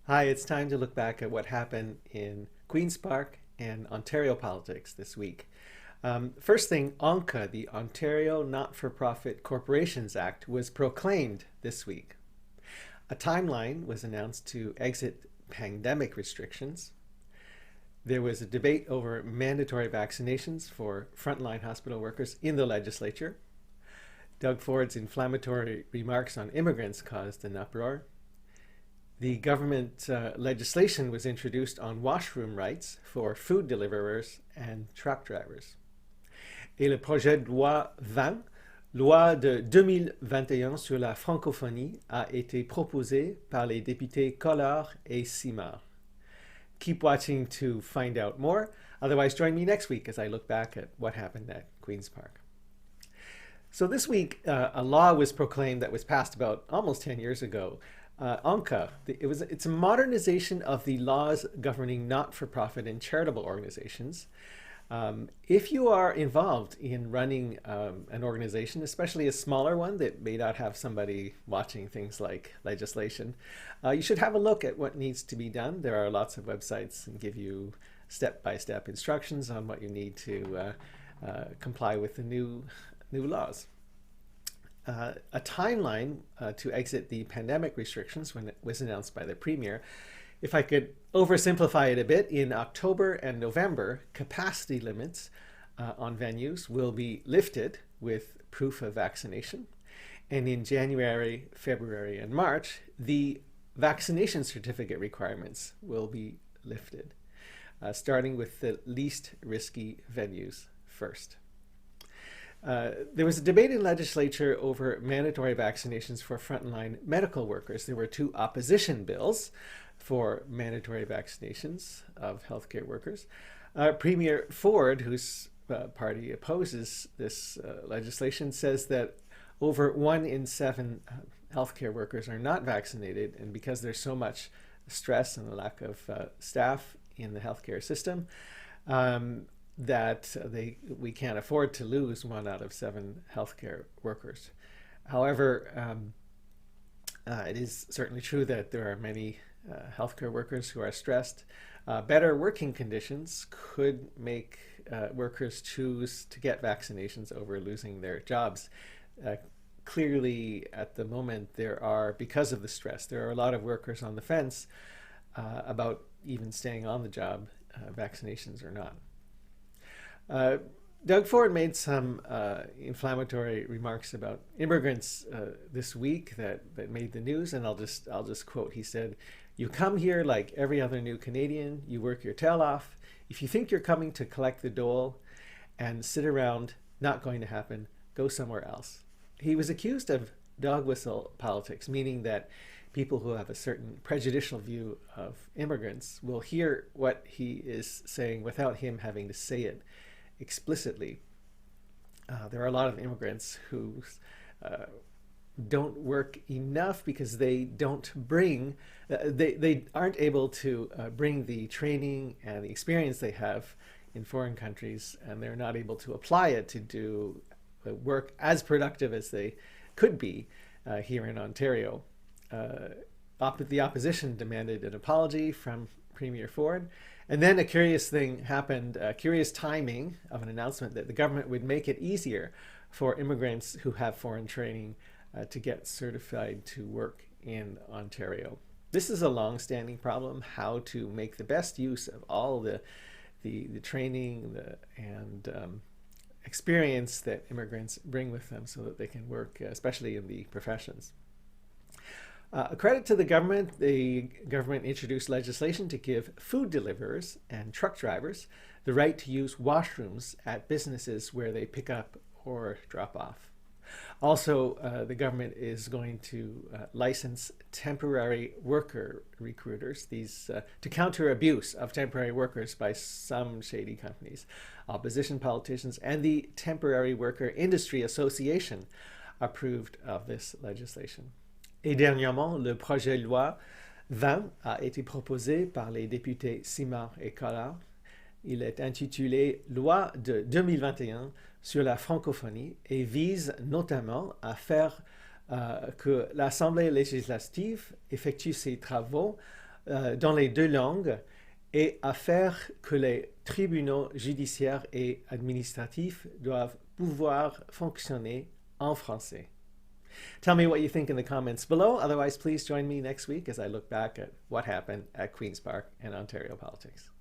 Hi, it's time to look back at what happened in Queen's Park and Ontario politics this week. First thing, ONCA, the Ontario Not-for-Profit Corporations Act, was proclaimed this week. A timeline was announced to exit pandemic restrictions. There was a debate over mandatory vaccinations for frontline hospital workers in the legislature. Doug Ford's inflammatory remarks on immigrants caused an uproar. The government legislation was introduced on washroom rights for food deliverers and truck drivers. Et le projet de loi 20, loi de 2021 sur la francophonie, a été proposé par les députés Collard et Simard. Keep watching to find out more. Otherwise, join me next week as I look back at what happened at Queen's Park. So this week, a law was proclaimed that was passed about almost 10 years ago. ONCA, it's a modernization of the laws governing not-for-profit and charitable organizations. If you are involved in running an organization, especially a smaller one that may not have somebody watching things like legislation, you should have a look at what needs to be done. There are lots of websites that give you step-by-step instructions on what you need to comply with the new laws. A timeline to exit the pandemic restrictions when it was announced by the Premier. If I could oversimplify it a bit, in October and November, capacity limits on venues will be lifted with proof of vaccination. And in January, February, and March, the vaccination certificate requirements will be lifted, starting with the least risky venues first. There was a debate in legislature over mandatory vaccinations for frontline medical workers. There were two opposition bills for mandatory vaccinations of healthcare workers. Premier Ford, whose party opposes this legislation, says that over 1 in 7 healthcare workers are not vaccinated, and because there's so much stress and a lack of staff in the healthcare system, that we can't afford to lose 1 out of 7 healthcare workers. However, it is certainly true that there are many healthcare workers who are stressed. Better working conditions could make workers choose to get vaccinations over losing their jobs. Clearly, at the moment, because of the stress, there are a lot of workers on the fence about even staying on the job, vaccinations or not. Doug Ford made some inflammatory remarks about immigrants this week that made the news, and I'll just quote. He said, "You come here like every other new Canadian. You work your tail off. If you think you're coming to collect the dole and sit around, not going to happen. Go somewhere else." He was accused of dog whistle politics, meaning that people who have a certain prejudicial view of immigrants will hear what he is saying without him having to say it explicitly. There are a lot of immigrants who don't work enough because they don't bring, they aren't able to bring the training and the experience they have in foreign countries, and they're not able to apply it to do work as productive as they could be here in Ontario. The opposition demanded an apology from Premier Ford. And then a curious thing happened, curious timing of an announcement that the government would make it easier for immigrants who have foreign training to get certified to work in Ontario. This is a long-standing problem, how to make the best use of all the training and experience that immigrants bring with them so that they can work, especially in the professions. A credit to the government introduced legislation to give food deliverers and truck drivers the right to use washrooms at businesses where they pick up or drop off. Also, the government is going to license temporary worker recruiters, to counter abuse of temporary workers by some shady companies. Opposition politicians and the Temporary Worker Industry Association approved of this legislation. Et dernièrement, le projet de loi 20 a été proposé par les députés Simard et Collard. Il est intitulé Loi de 2021 sur la francophonie et vise notamment à faire que l'Assemblée législative effectue ses travaux dans les deux langues et à faire que les tribunaux judiciaires et administratifs doivent pouvoir fonctionner en français. Tell me what you think in the comments below. Otherwise, please join me next week as I look back at what happened at Queen's Park and Ontario politics.